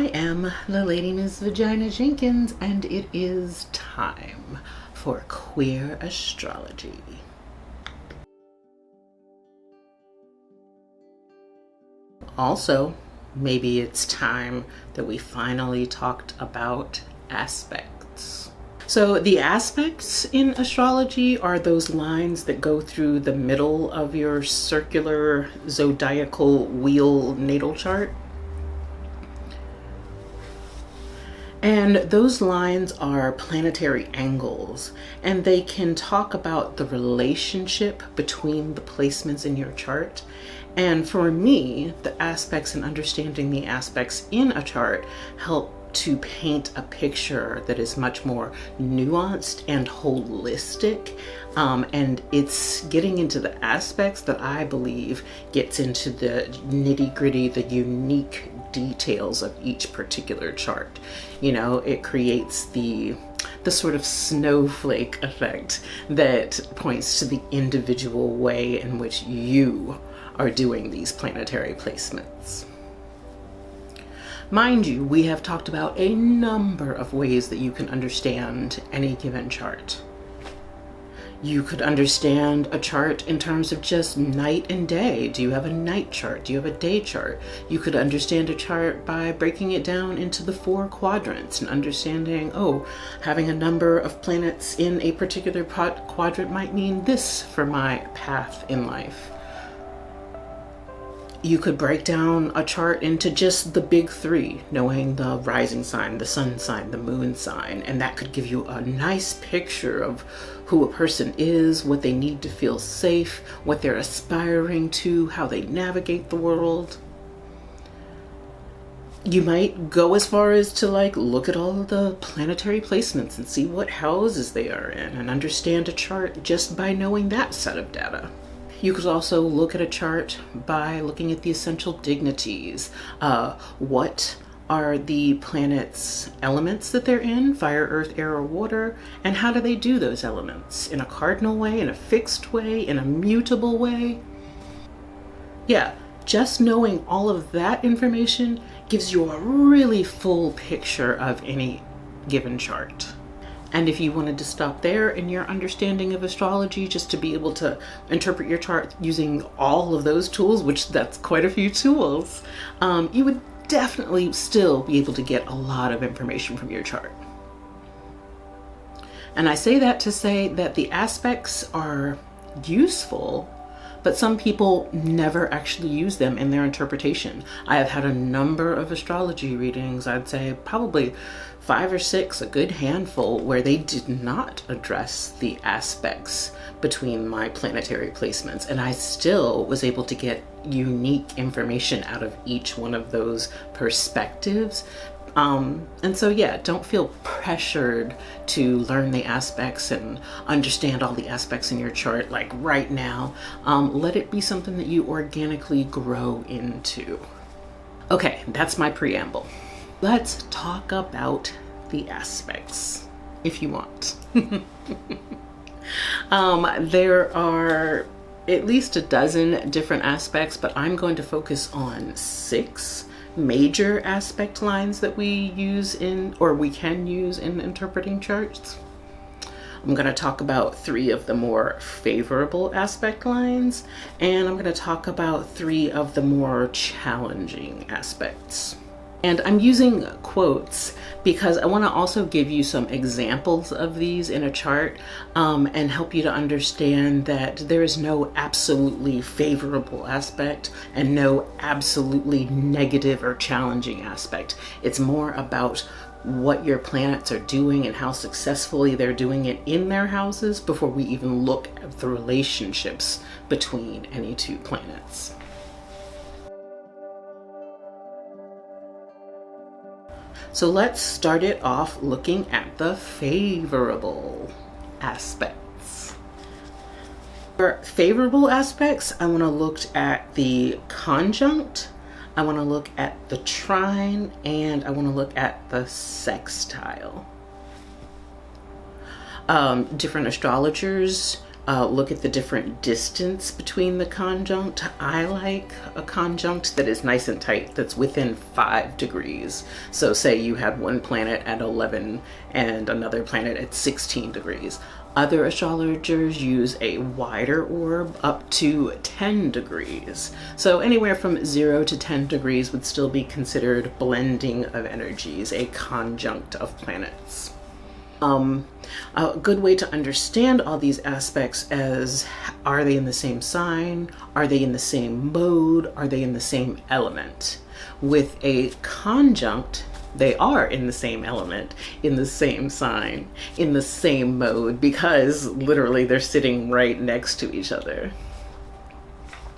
I am the Lady Miss Vagina Jenkins, and it is time for queer astrology. Also, maybe it's time that we finally talked about aspects. So the aspects in astrology are those lines that go through the middle of your circular zodiacal wheel natal chart. And those lines are planetary angles, and they can talk about the relationship between the placements in your chart. And for me, the aspects and understanding the aspects in a chart help to paint a picture that is much more nuanced and holistic. And it's getting into the aspects that I believe gets into the nitty-gritty, the unique details of each particular chart. You know, it creates the sort of snowflake effect that points to the individual way in which you are doing these planetary placements. Mind you, we have talked about a number of ways that you can understand any given chart. You could understand a chart in terms of just night and day. Do you have a night chart? Do you have a day chart? You could understand a chart by breaking it down into the 4 quadrants and understanding, oh, having a number of planets in a particular quadrant might mean this for my path in life. You could break down a chart into just the big 3, knowing the rising sign, the sun sign, the moon sign, and that could give you a nice picture of who a person is, what they need to feel safe, what they're aspiring to, how they navigate the world. You might go as far as to look at all of the planetary placements and see what houses they are in and understand a chart just by knowing that set of data. You could also look at a chart by looking at the essential dignities. What are the planet's elements that they're in, fire, earth, air, or water, and how do they do those elements? In a cardinal way, in a fixed way, in a mutable way? Yeah, just knowing all of that information gives you a really full picture of any given chart. And if you wanted to stop there in your understanding of astrology, just to be able to interpret your chart using all of those tools, which that's quite a few tools, you would definitely still be able to get a lot of information from your chart. And I say that to say that the aspects are useful, but some people never actually use them in their interpretation. I have had a number of astrology readings, I'd say probably 5 or 6, a good handful, where they did not address the aspects between my planetary placements, and I still was able to get unique information out of each one of those perspectives. And so yeah, don't feel pressured to learn the aspects and understand all the aspects in your chart right now. Let it be something that you organically grow into. Okay, that's my preamble. Let's talk about the aspects, if you want. There are at least a dozen different aspects, but I'm going to focus on 6 major aspect lines that we use we can use in interpreting charts. I'm going to talk about 3 of the more favorable aspect lines, and I'm going to talk about 3 of the more challenging aspects. And I'm using quotes because I want to also give you some examples of these in a chart and help you to understand that there is no absolutely favorable aspect and no absolutely negative or challenging aspect. It's more about what your planets are doing and how successfully they're doing it in their houses before we even look at the relationships between any 2 planets. So let's start it off looking at the favorable aspects. For favorable aspects, I want to look at the conjunct, I want to look at the trine, and I want to look at the sextile. Different astrologers look at the different distance between the conjunct. I like a conjunct that is nice and tight, that's within 5 degrees. So say you had one planet at 11 and another planet at 16 degrees. Other astrologers use a wider orb up to 10 degrees. So anywhere from 0 to 10 degrees would still be considered blending of energies, a conjunct of planets. A good way to understand all these aspects is, are they in the same sign? Are they in the same mode? Are they in the same element? With a conjunct, they are in the same element, in the same sign, in the same mode, because literally they're sitting right next to each other.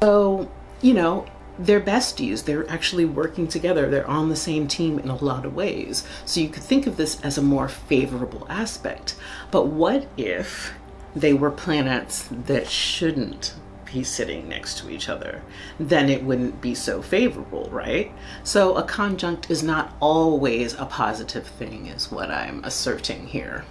So, you know, they're besties. They're actually working together. They're on the same team in a lot of ways. So you could think of this as a more favorable aspect. But what if they were planets that shouldn't be sitting next to each other? Then it wouldn't be so favorable, right? So a conjunct is not always a positive thing, is what I'm asserting here.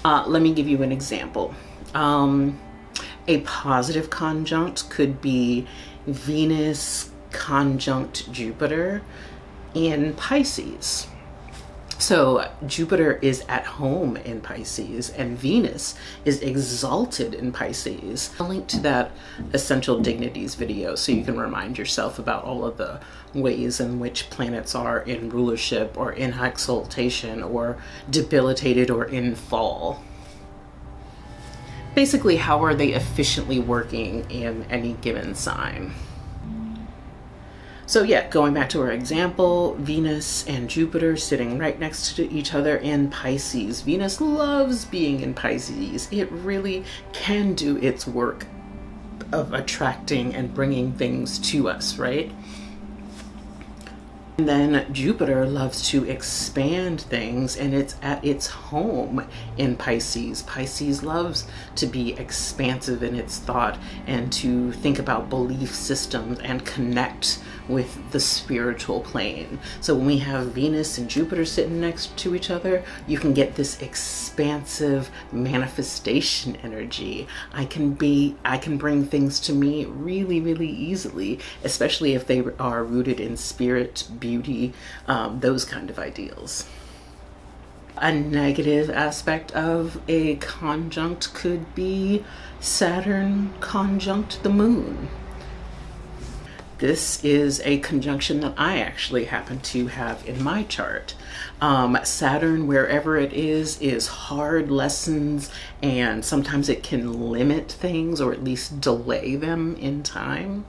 Let me give you an example. A positive conjunct could be Venus conjunct Jupiter in Pisces. So Jupiter is at home in Pisces and Venus is exalted in Pisces. I'll link to that Essential Dignities video so you can remind yourself about all of the ways in which planets are in rulership or in exaltation or debilitated or in fall. Basically, how are they efficiently working in any given sign? So yeah, going back to our example, Venus and Jupiter sitting right next to each other in Pisces. Venus loves being in Pisces. It really can do its work of attracting and bringing things to us, right? And then Jupiter loves to expand things, and it's at its home in Pisces. Pisces loves to be expansive in its thought and to think about belief systems and connect with the spiritual plane. So when we have Venus and Jupiter sitting next to each other, you can get this expansive manifestation energy. I can bring things to me really, really easily, especially if they are rooted in spirit, beauty, those kind of ideals. A negative aspect of a conjunct could be Saturn conjunct the moon. This is a conjunction that I actually happen to have in my chart. Saturn, wherever it is hard lessons, and sometimes it can limit things or at least delay them in time.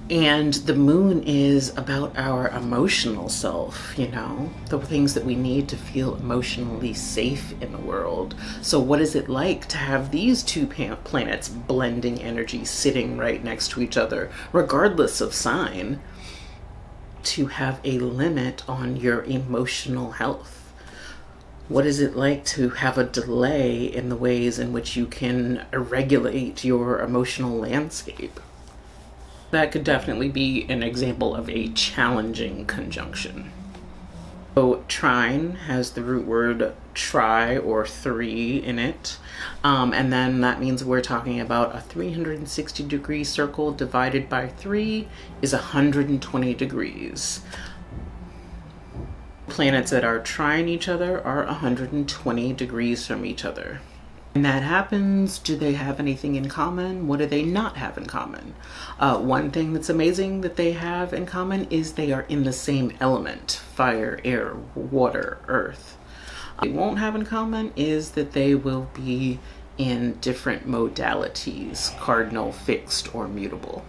And the moon is about our emotional self, you know, the things that we need to feel emotionally safe in the world. So what is it like to have these two planets blending energy sitting right next to each other, regardless of sign, to have a limit on your emotional health? What is it like to have a delay in the ways in which you can regulate your emotional landscape? That could definitely be an example of a challenging conjunction. So trine has the root word tri or 3 in it. And then that means we're talking about a 360-degree circle divided by 3 is 120 degrees. Planets that are trine each other are 120 degrees from each other. When that happens, do they have anything in common? What do they not have in common? One thing that's amazing that they have in common is they are in the same element: fire, air, water, earth. What they won't have in common is that they will be in different modalities: cardinal, fixed, or mutable.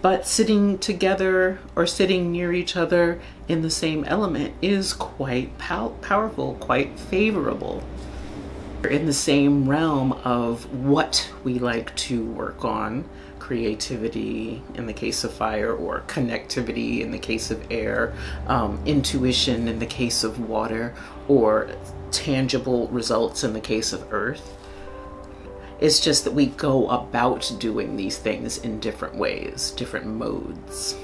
But sitting together or sitting near each other in the same element is quite powerful, quite favorable. We're in the same realm of what we like to work on: creativity in the case of fire, or connectivity in the case of air, intuition in the case of water, or tangible results in the case of earth. It's just that we go about doing these things in different ways, different modes.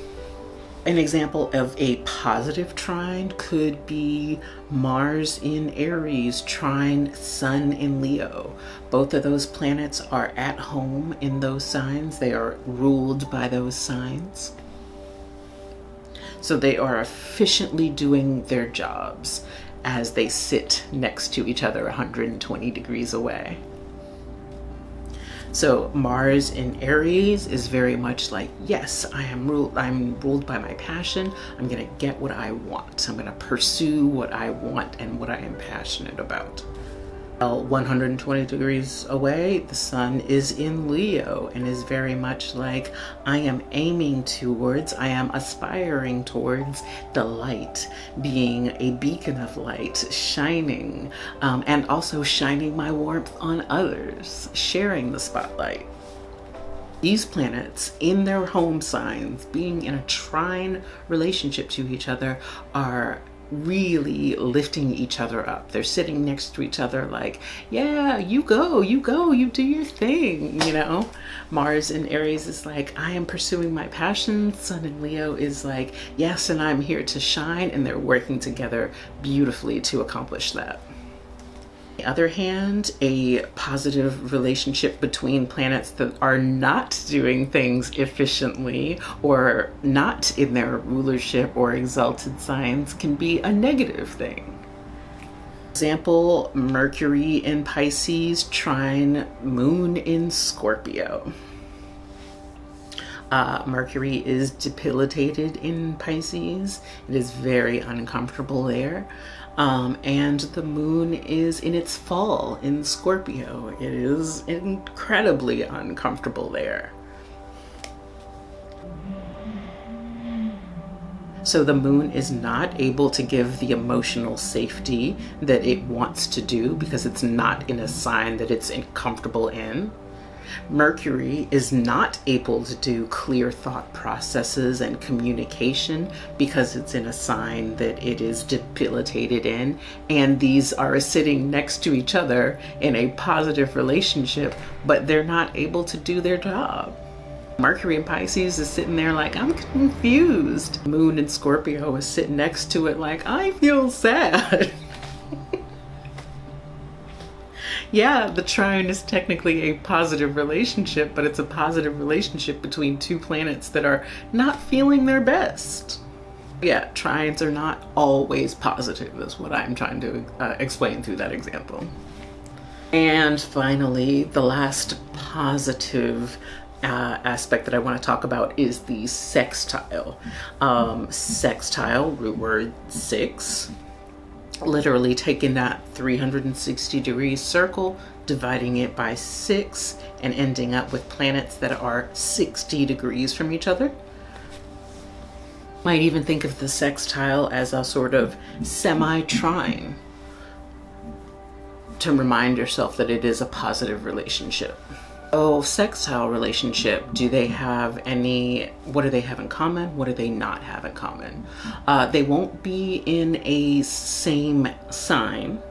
An example of a positive trine could be Mars in Aries, trine Sun in Leo. Both of those planets are at home in those signs. They are ruled by those signs. So they are efficiently doing their jobs as they sit next to each other 120 degrees away. So Mars in Aries is very much like, yes, I'm ruled by my passion. I'm gonna get what I want. I'm gonna pursue what I want and what I am passionate about. Well, 120 degrees away, the sun is in Leo and is very much like, I am aiming towards, I am aspiring towards the light, being a beacon of light, shining, and also shining my warmth on others, sharing the spotlight. These planets in their home signs, being in a trine relationship to each other, are really lifting each other up. They're sitting next to each other like, yeah, you go, you do your thing, you know? Mars in Aries is like, I am pursuing my passion. Sun in Leo is like, yes, and I'm here to shine, and they're working together beautifully to accomplish that. On the other hand, a positive relationship between planets that are not doing things efficiently or not in their rulership or exalted signs can be a negative thing. Example, Mercury in Pisces, trine Moon in Scorpio. Mercury is debilitated in Pisces. It is very uncomfortable there. And the moon is in its fall in Scorpio. It is incredibly uncomfortable there. So the moon is not able to give the emotional safety that it wants to do because it's not in a sign that it's comfortable in. Mercury is not able to do clear thought processes and communication because it's in a sign that it is debilitated in, and these are sitting next to each other in a positive relationship, but they're not able to do their job. Mercury in Pisces is sitting there like, I'm confused. Moon in Scorpio is sitting next to it like, I feel sad. Yeah, the trine is technically a positive relationship, but it's a positive relationship between two planets that are not feeling their best. Yeah, trines are not always positive, is what I'm trying to explain through that example. And finally, the last positive aspect that I want to talk about is the sextile. Sextile, root word 6. Literally taking that 360 degree circle, dividing it by 6, and ending up with planets that are 60 degrees from each other. Might even think of the sextile as a sort of semi-trine to remind yourself that it is a positive relationship. Oh, sextile relationship, do they have any, what do they have in common? What do they not have in common? They won't be in a same sign.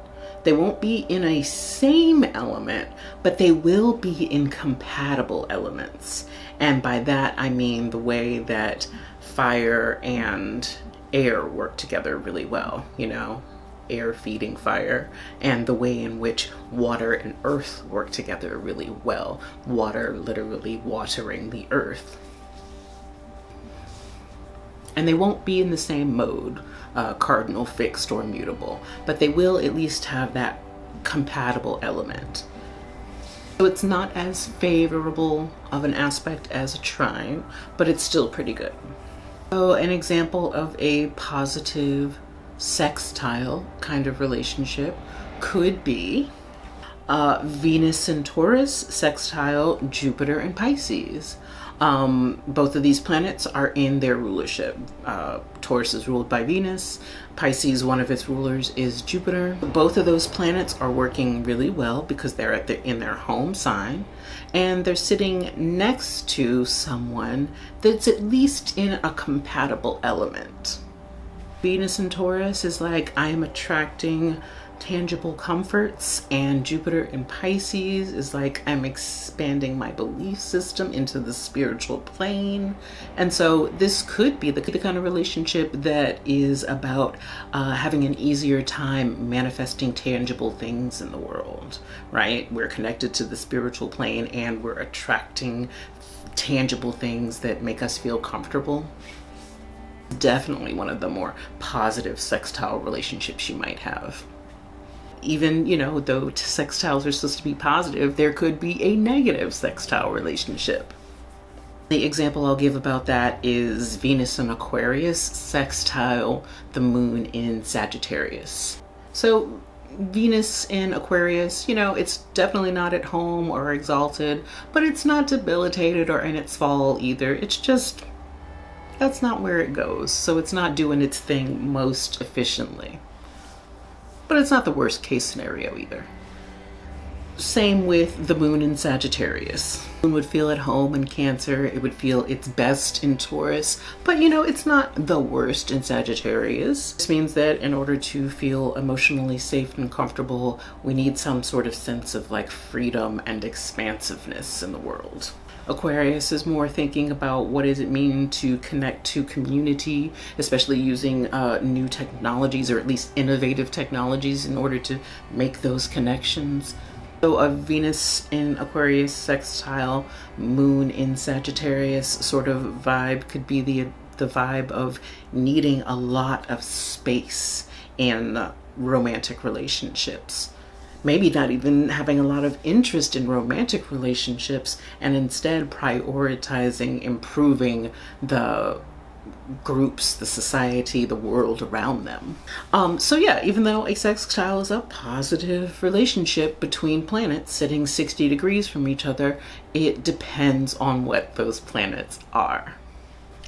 They won't be in a same element, but they will be in compatible elements. And by that, I mean the way that fire and air work together really well, you know? Air feeding fire, and the way in which water and earth work together really well. Water literally watering the earth. And they won't be in the same mode, cardinal, fixed, or mutable, but they will at least have that compatible element. So it's not as favorable of an aspect as a trine, but it's still pretty good. So an example of a positive sextile kind of relationship could be Venus and Taurus, sextile Jupiter and Pisces. Both of these planets are in their rulership. Taurus is ruled by Venus. Pisces, one of its rulers is Jupiter. Both of those planets are working really well because they're in their home sign, and they're sitting next to someone that's at least in a compatible element. Venus and Taurus is like, I am attracting tangible comforts, and Jupiter in Pisces is like I'm expanding my belief system into the spiritual plane. And so this could be the kind of relationship that is about having an easier time manifesting tangible things in the world, right? We're connected to the spiritual plane and we're attracting tangible things that make us feel comfortable. Definitely one of the more positive sextile relationships you might have. Even, you know, though sextiles are supposed to be positive, there could be a negative sextile relationship. The example I'll give about that is Venus in Aquarius sextile the moon in Sagittarius. So Venus in Aquarius, you know, it's definitely not at home or exalted, but it's not debilitated or in its fall either. It's just, that's not where it goes. So it's not doing its thing most efficiently. But it's not the worst case scenario either. Same with the moon in Sagittarius. The moon would feel at home in Cancer. It would feel its best in Taurus. But you know, it's not the worst in Sagittarius. This means that in order to feel emotionally safe and comfortable, we need some sort of sense of like freedom and expansiveness in the world. Aquarius is more thinking about what does it mean to connect to community, especially using new technologies or at least innovative technologies in order to make those connections. So a Venus in Aquarius sextile moon in Sagittarius sort of vibe could be the vibe of needing a lot of space in romantic relationships. Maybe not even having a lot of interest in romantic relationships and instead prioritizing improving the groups, the society, the world around them. So yeah, even though a sextile is a positive relationship between planets sitting 60 degrees from each other, it depends on what those planets are.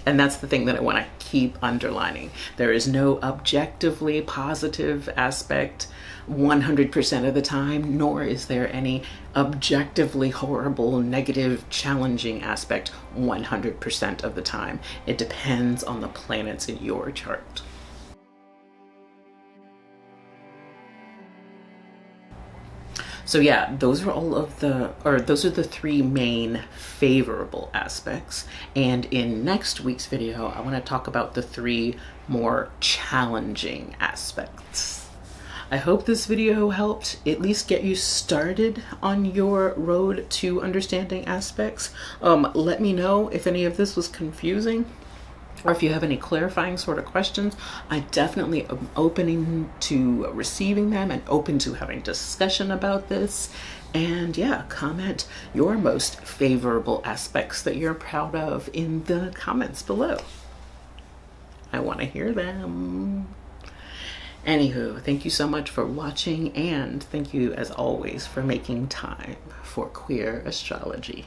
And that's the thing that I want to keep underlining. There is no objectively positive aspect 100% of the time, nor is there any objectively horrible, negative, challenging aspect 100% of the time. It depends on the planets in your chart. So yeah, those are the three main favorable aspects. And in next week's video, I want to talk about the three more challenging aspects. I hope this video helped at least get you started on your road to understanding aspects. Let me know if any of this was confusing, or if you have any clarifying sort of questions. I definitely am open to receiving them and open to having discussion about this. And yeah, comment your most favorable aspects that you're proud of in the comments below. I want to hear them. Anywho, thank you so much for watching, and thank you as always for making time for queer astrology.